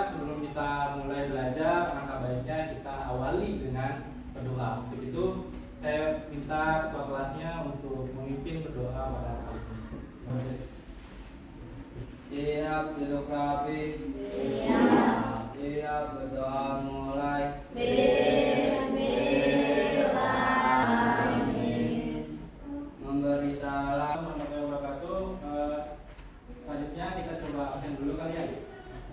sebelum kita mulai belajar, maka baiknya kita awali dengan berdoa. Untuk itu saya minta ketua kelasnya untuk memimpin berdoa pada hari ini. Siap duduk rapi. Siap berdoa mulai. Memberi salam. Warahmatullahi wabarakatuh. Selanjutnya kita coba absen dulu kali ya.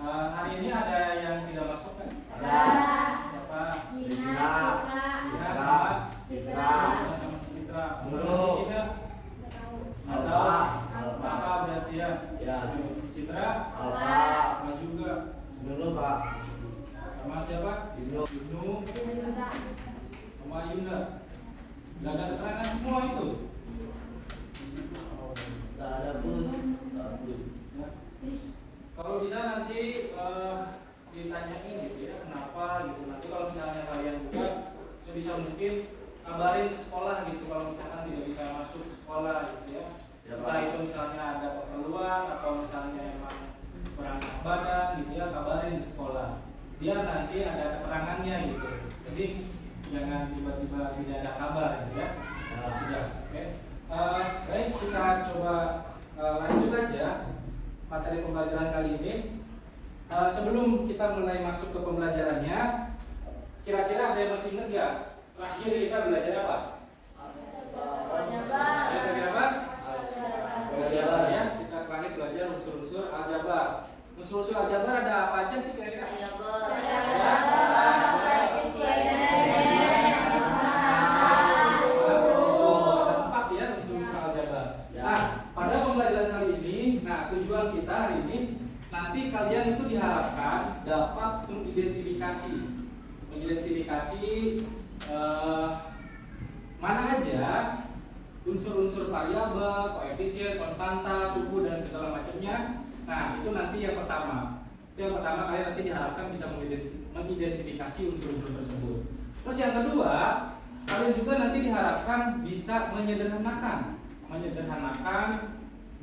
Hari ini ada yang tidak masuk kan? Ada. Siapa? Citra. Citra sama Citra. sama si Citra. Dulu. Alfa. Alfa. Alfa berarti ya. Ya. Si Citra. Alfa. Sama juga. Dulu Pak. Sama siapa? Ibnu. Ibnu. Sama Yunda. Gak ada keterangan semua itu. Tak ada pun. Ya. Kalau bisa nanti ditanyain gitu ya, kenapa gitu. Nanti kalau misalnya kalian juga sebisa mungkin kabarin ke sekolah gitu kalau misalkan tidak bisa masuk ke sekolah gitu ya. Ya, Pak. Entah itu misalnya ada keperluan atau misalnya emang kurang enak badan gitu ya, kabarin di sekolah. Biar nanti ada keterangannya gitu. Jadi jangan tiba-tiba tidak ada kabar gitu ya. Sudah, oke. Baik, kita coba lanjut aja materi pembelajaran kali ini. Sebelum kita mulai masuk ke pembelajarannya, kira-kira ada yang masih ingat nggak? Terakhir kita belajar apa? Kira-kira apa? Aljabar ya. Kita terakhir belajar unsur-unsur aljabar. Unsur-unsur aljabar ada apa aja sih kira-kira? Nah, pada pembelajaran kali ini, tujuan kita hari ini nanti kalian itu diharapkan dapat mengidentifikasi mana aja unsur-unsur variabel, koefisien, konstanta, suku dan segala macamnya. Nah, itu nanti yang pertama. Yang pertama kalian nanti diharapkan bisa mengidentifikasi unsur-unsur tersebut. Terus yang kedua, kalian juga nanti diharapkan bisa menyederhanakan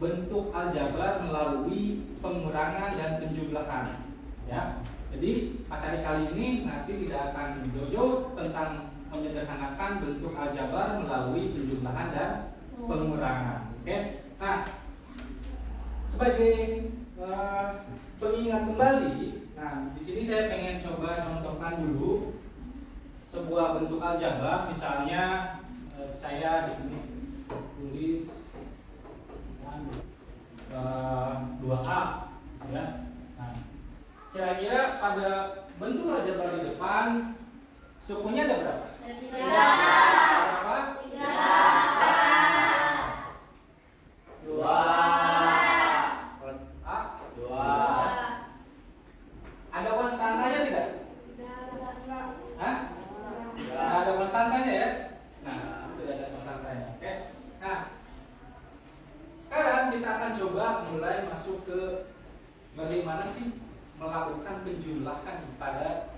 bentuk aljabar melalui pengurangan dan penjumlahan. Ya. Jadi materi kali ini nanti tidak akan jauh-jauh tentang menyederhanakan bentuk aljabar melalui penjumlahan dan pengurangan. Oke. Nah, sebagai pengingat kembali, di sini saya pengen coba contohkan dulu sebuah bentuk aljabar. Misalnya saya di sini tulis 2A ya. Nah, kira-kira pada bentuk aljabar di depan sukunya ada berapa? 3. Berapa? 2. A. 2. Ada konstantanya tidak? Hah? Nggak ada konstantanya ya? Nah, tidak ada konstantanya. Oke. Nah, sekarang kita akan coba mulai masuk ke bagaimana sih melakukan penjumlahan pada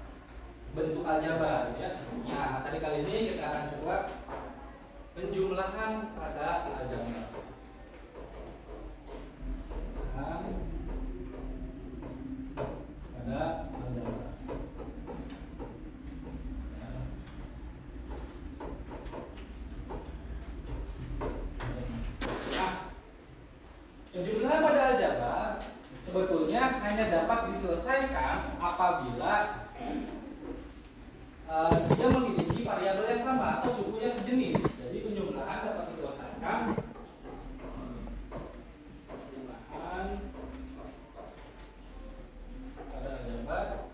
bentuk aljabar ya. Nah, tadi kali ini kita akan coba penjumlahan pada aljabar. Pada aljabar. Penjumlahan pada aljabar sebetulnya hanya dapat diselesaikan apabila dia memiliki variabel yang sama atau sukunya sejenis. Jadi penjumlahan dapat diselesaikan pada aljabar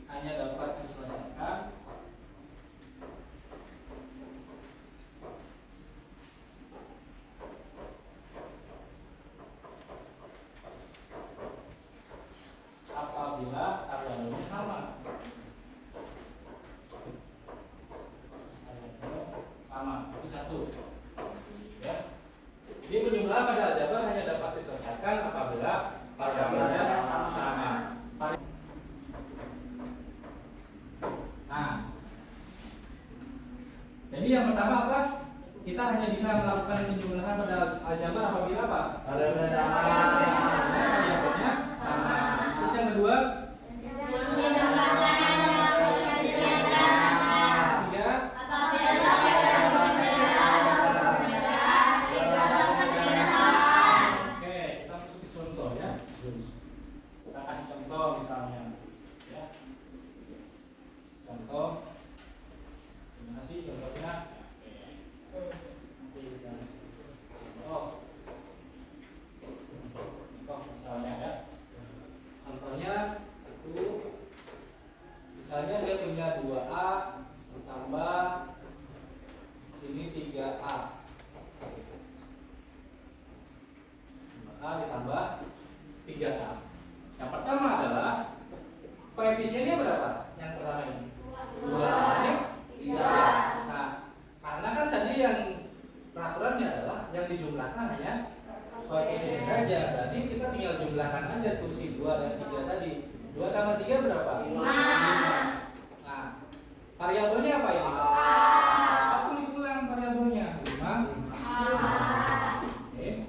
hanya dapat diselesaikan apabila variabelnya sama. Itu satu. Ya. Jadi penjumlahan pada aljabar hanya dapat diselesaikan apabila variabelnya sama. Nah, jadi yang pertama apa? Kita hanya bisa melakukan penjumlahan pada aljabar apabila apa? Variabelnya sama. 3A. Yang pertama adalah koefisiennya berapa? Yang pertama ini 2, 3. Nah, karena kan tadi yang peraturannya adalah yang dijumlahkan hanya koefisiennya saja. Berarti kita tinggal jumlahkan aja tuh si 2 dan 3 tadi. 2 tambah 3 berapa? 5. Nah, variabelnya apa ya? Kita tulis ulang variabelnya 5. Oke.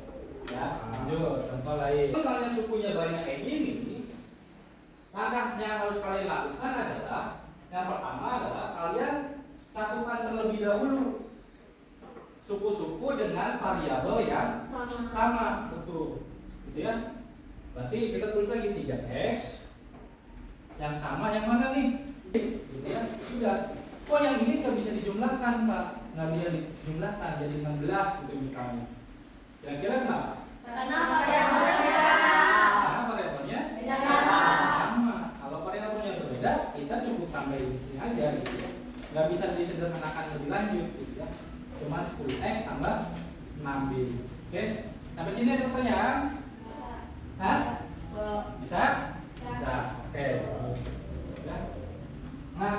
Ya, lanjut. Contoh lain. Misalnya sukunya banyak kayak gini, langkah yang harus kalian lakukan adalah yang pertama adalah kalian satukan terlebih dahulu suku-suku dengan variabel yang sama, betul, gitu ya. Berarti kita tulis lagi 3x yang sama yang mana nih? Gitu ya. Sudah. Oh yang ini nggak bisa dijumlahkan Pak, nggak bisa dijumlahkan jadi 16 gitu misalnya. Kira-kira kenapa? Karena variabelnya sama. Kalau variabelnya berbeda, kita cukup sampai di sini aja gitu ya. Nggak bisa disederhanakan lebih lanjut gitu ya. Cuma 10x tambah 6b. Oke? Sampai sini ada pertanyaan? Hah? Bisa? Bisa. Oke. Ya. Nah,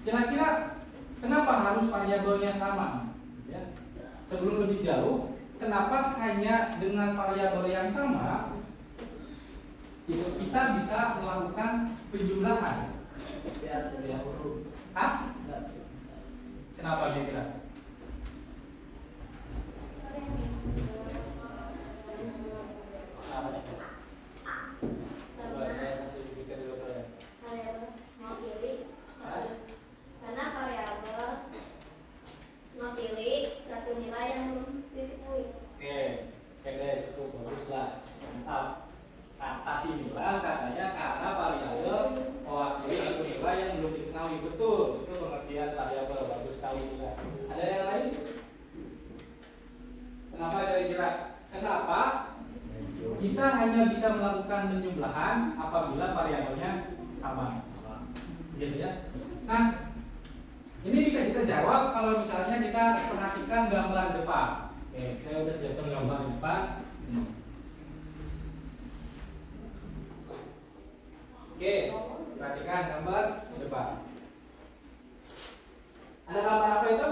kira-kira kenapa harus variabelnya sama? Ya. Sebelum lebih jauh, kenapa hanya dengan variabel yang sama itu kita bisa melakukan penjumlahan? Ya, Hah? Kenapa kira-kira? Coba saya kasih pikir dulu ya. Karena variabel mau pilih satu nilai yang belum diketahui. Oke deh, itu bagus lah, mantap. Nah, kasih nilai katanya karena variabel mewakili satu nilai yang belum diketahui, betul. Itu pengertian variabel, bagus sekali ya. Ada yang lain? Kenapa kira-kira? Kenapa kita hanya bisa melakukan penjumlahan apabila variabelnya sama? Gitu ya. Nah, ini bisa kita jawab kalau misalnya kita perhatikan gambar depan. Oke, saya udah siapkan gambar depan. Oke, perhatikan gambar di depan. Ada gambar apa itu?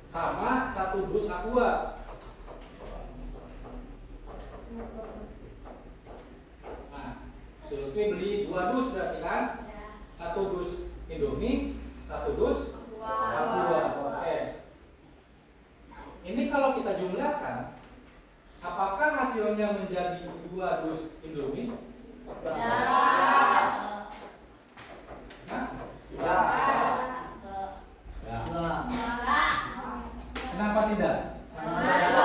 Sama satu dus aqua. Nah, Sulutmi beli 2 dus berarti kan? Satu dus Indomie, satu dus aqua. Oke. Ini kalau kita jumlahkan, apakah hasilnya menjadi 2 dus Indomie? Kenapa tidak? Karena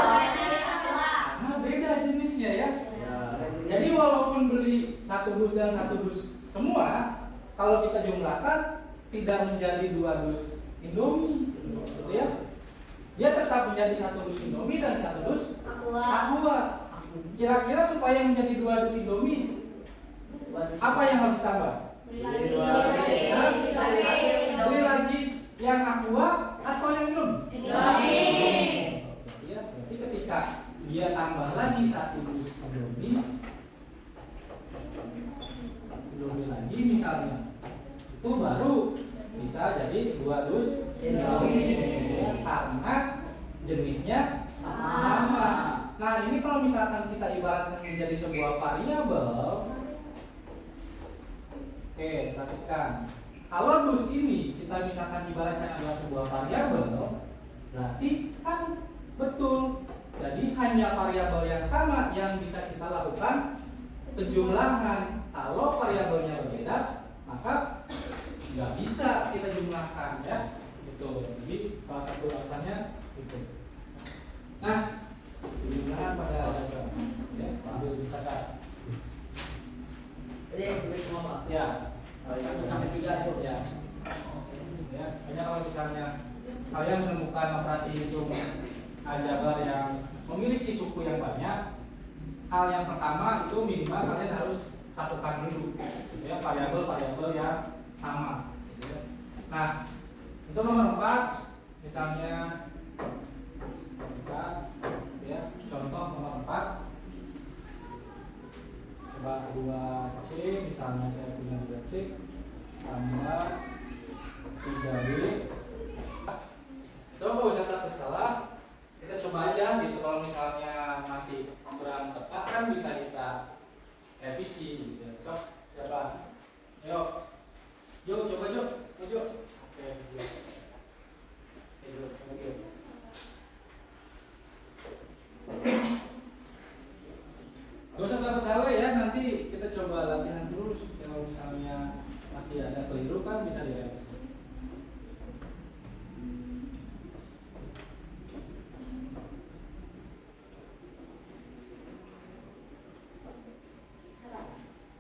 beda jenisnya ya. Jadi walaupun beli satu dus dan satu dus semua, kalau kita jumlahkan tidak menjadi 2 dus Indomie, gitu ya. Dia tetap menjadi satu dus Indomie dan satu dus aqua. Kira-kira supaya menjadi 2 dus Indomie, apa yang harus ditambah? Beli lagi yang aqua atau yang minum? Ya, berarti ketika dia tambah lagi satu dus Indomie lagi misalnya, itu baru bisa jadi 2 dus Indomie ya, karena jenisnya sama. Nah, ini kalau misalkan kita ibaratkan menjadi sebuah variabel. Oke, perhatikan. Kalau dus ini kita misalkan ibaratkan adalah sebuah variabel, berarti kan betul. Jadi hanya variabel yang sama yang bisa kita lakukan penjumlahan. Kalau variabelnya berbeda, maka nggak bisa kita jumlahkan ya. Betul. Jadi salah satu alasannya itu. Nah, penjumlahan pada diagram. Ya, ambil dicatat. Ya. sampai 3 itu. Ya. Ya, hanya kalau misalnya kalian menemukan operasi hitung aljabar yang memiliki suku yang banyak, hal yang pertama itu minimal kalian harus satukan dulu, gitu ya, variabel-variabel yang sama. Gitu ya. Nah, untuk nomor 4, misalnya, ya, contoh nomor 4, 2C, misalnya saya punya 2C tambah 3B. Itu nggak usah takut salah, kita coba aja gitu. Kalau misalnya masih kurang tepat kan bisa kita revisi gitu. So, siapa? Ayo, yuk coba yuk, yuk. Oke, yuk. Oke. Gak usah takut salah ya, nanti kita coba latihan terus. Kalau misalnya masih ada keliru kan bisa direvisi.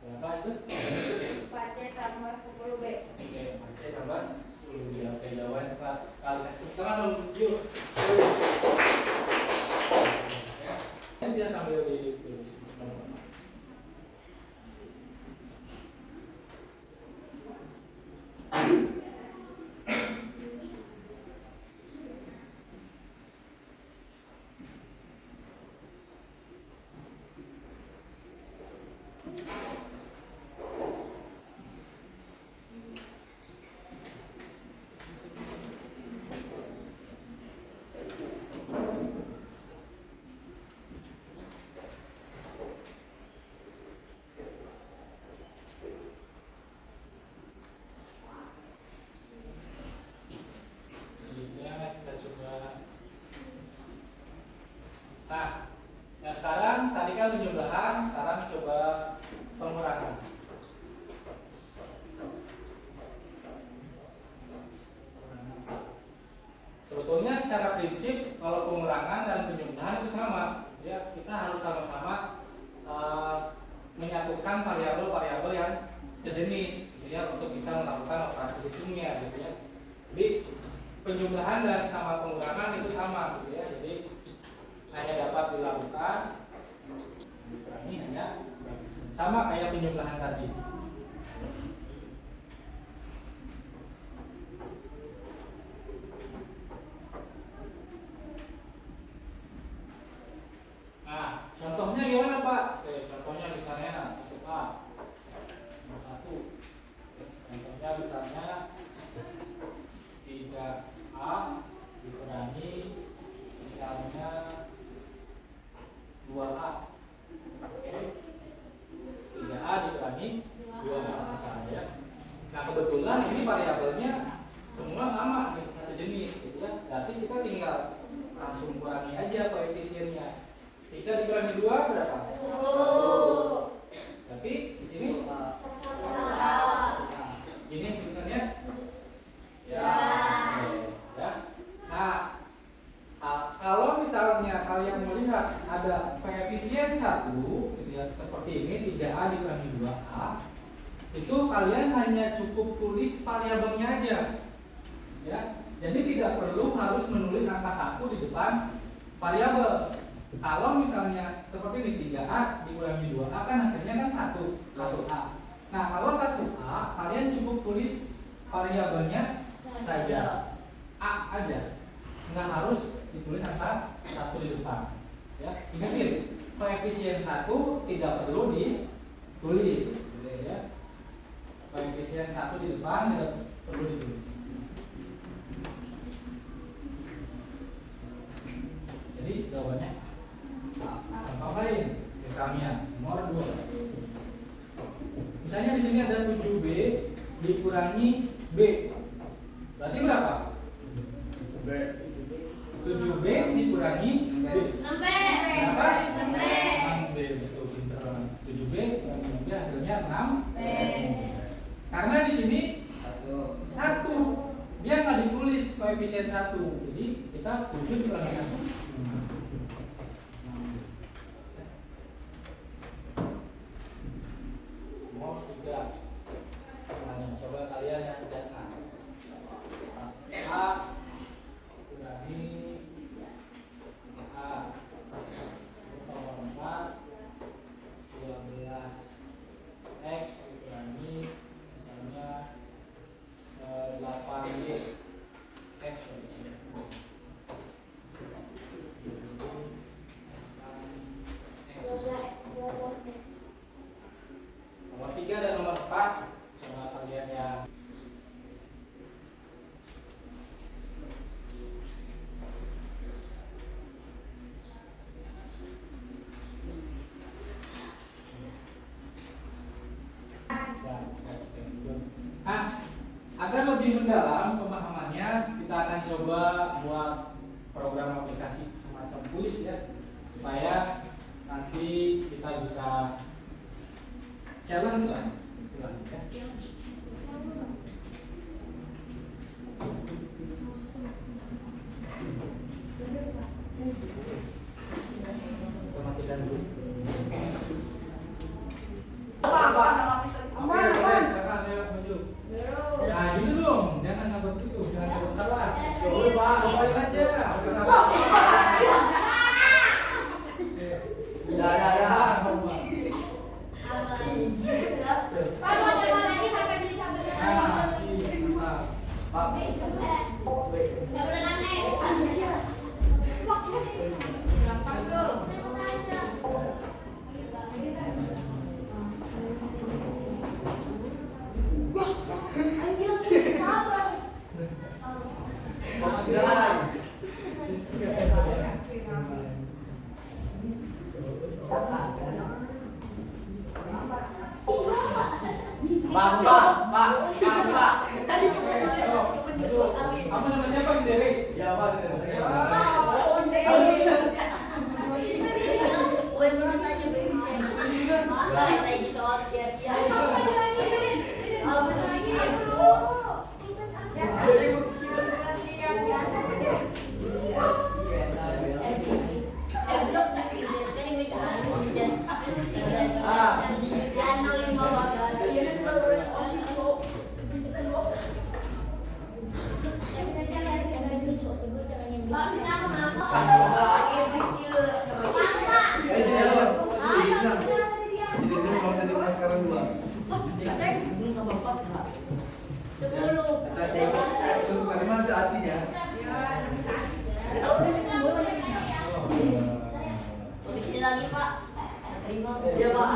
Berapa itu? 4C tambah 10B. Oke, 4C tambah 10 ya. Oke, jawaban Pak. Sekali kasih tangan dong, yuk. Ya, dia sambil ditulis. Nah, sekarang tadi kan penjumlahan, sekarang coba pengurangan. Sebetulnya secara prinsip kalau pengurangan dan penjumlahan itu sama, ya kita harus sama-sama menyatukan variabel-variabel yang sejenis, gitu ya, untuk bisa melakukan operasi hitungnya, gitu ya. Jadi penjumlahan dan sama pengurangan itu sama, gitu ya. Jadi hanya dapat dilakukan ini hanya sama kayak penjumlahan tadi. Nah, contohnya gimana Pak? Oke, contohnya misalnya 1A 1. Contohnya misalnya 3A dikurangi misalnya 2A. Oke. 3A dikurangi 2A misalnya. Nah, kebetulan ini variabelnya semua sama nih, satu jenis gitu ya. Berarti kita tinggal langsung kurangi aja koefisiennya. 3 dikurangi 2 berapa? 10. Tapi di sini ini tulisannya ya. Ya. Nah, kalau misalnya kalian melihat ada koefisien 1 gitu ya, seperti ini 3A dikurangi 2A, itu kalian hanya cukup tulis variabelnya aja. Ya. Jadi tidak perlu harus menulis angka 1 di depan variabel. Kalau misalnya seperti ini 3A dikurangi 2A kan hasilnya kan 1A. Nah, kalau 1A kalian cukup tulis variabelnya saja. A aja. Nggak harus ditulis angka 1 di depan. Ya, ingatin, koefisien 1 tidak perlu ditulis, gitu ya. Koefisien 1 di depan tidak perlu ditulis. Jadi jawabannya contoh lain, misalnya nomor 2. Misalnya di sini ada 7B dikurangi B. Berarti berapa? B. 7B dikurangi B. 6B. Berapa? 6B. 6B, betul, pinter. 7B kurangi 6B hasilnya 6B. B. Karena di sini 1 dia nggak ditulis koefisien 1, jadi kita 7 dikurangi 1. Nomor 3. Nah, coba kalian yang kerjakan. semakin dalam pemahamannya, kita akan coba buat program aplikasi semacam kuis ya, supaya nanti kita bisa challenge lah istilahnya ya. Kita matikan dulu. Silakan, ayo maju. Nah gitu dong, jangan sabar gitu, jangan takut salah. Boleh Pak, balik aja. Ya. Nah, sih, mantap. Masih jalan. Pak. Kamu sama siapa sendiri? Ya, Pak. Lagi Pak, terima. Iya, Pak.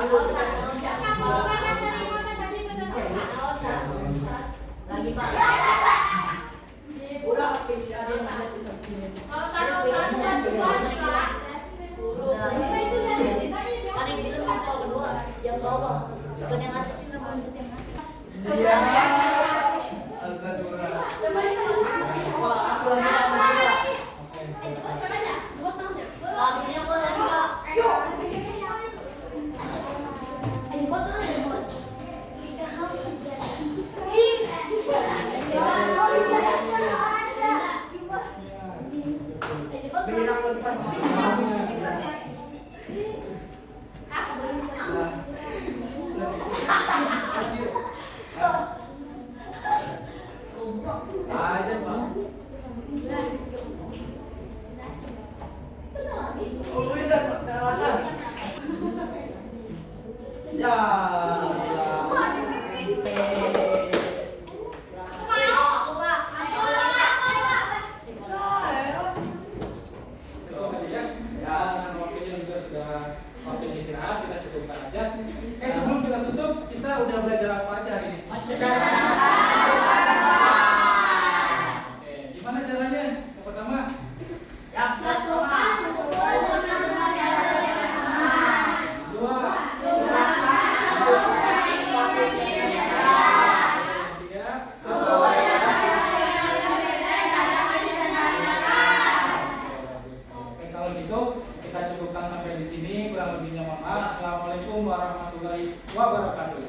Lagi Pak. Udah spesial dia mana bisa sini. Kan yang bilang pasal kedua yang bawah, bukan yang atas ini namanya yang atas. Iya. Alhamdulillah. Pak, aku lagi Habisnya gua lagi Pak. Buat mana ya buat? Ada, Pak. Oh, udah, Pak. Ya. Waktunya istirahat, kita cukupkan aja. Sebelum kita tutup, kita udah belajar apa aja hari ini? Oke, gimana caranya? Yang pertama, dua, tiga. Oke, kalau gitu kita cukupkan sampai di sini. Kurang lebihnya mohon maaf. Assalamualaikum warahmatullahi wabarakatuh.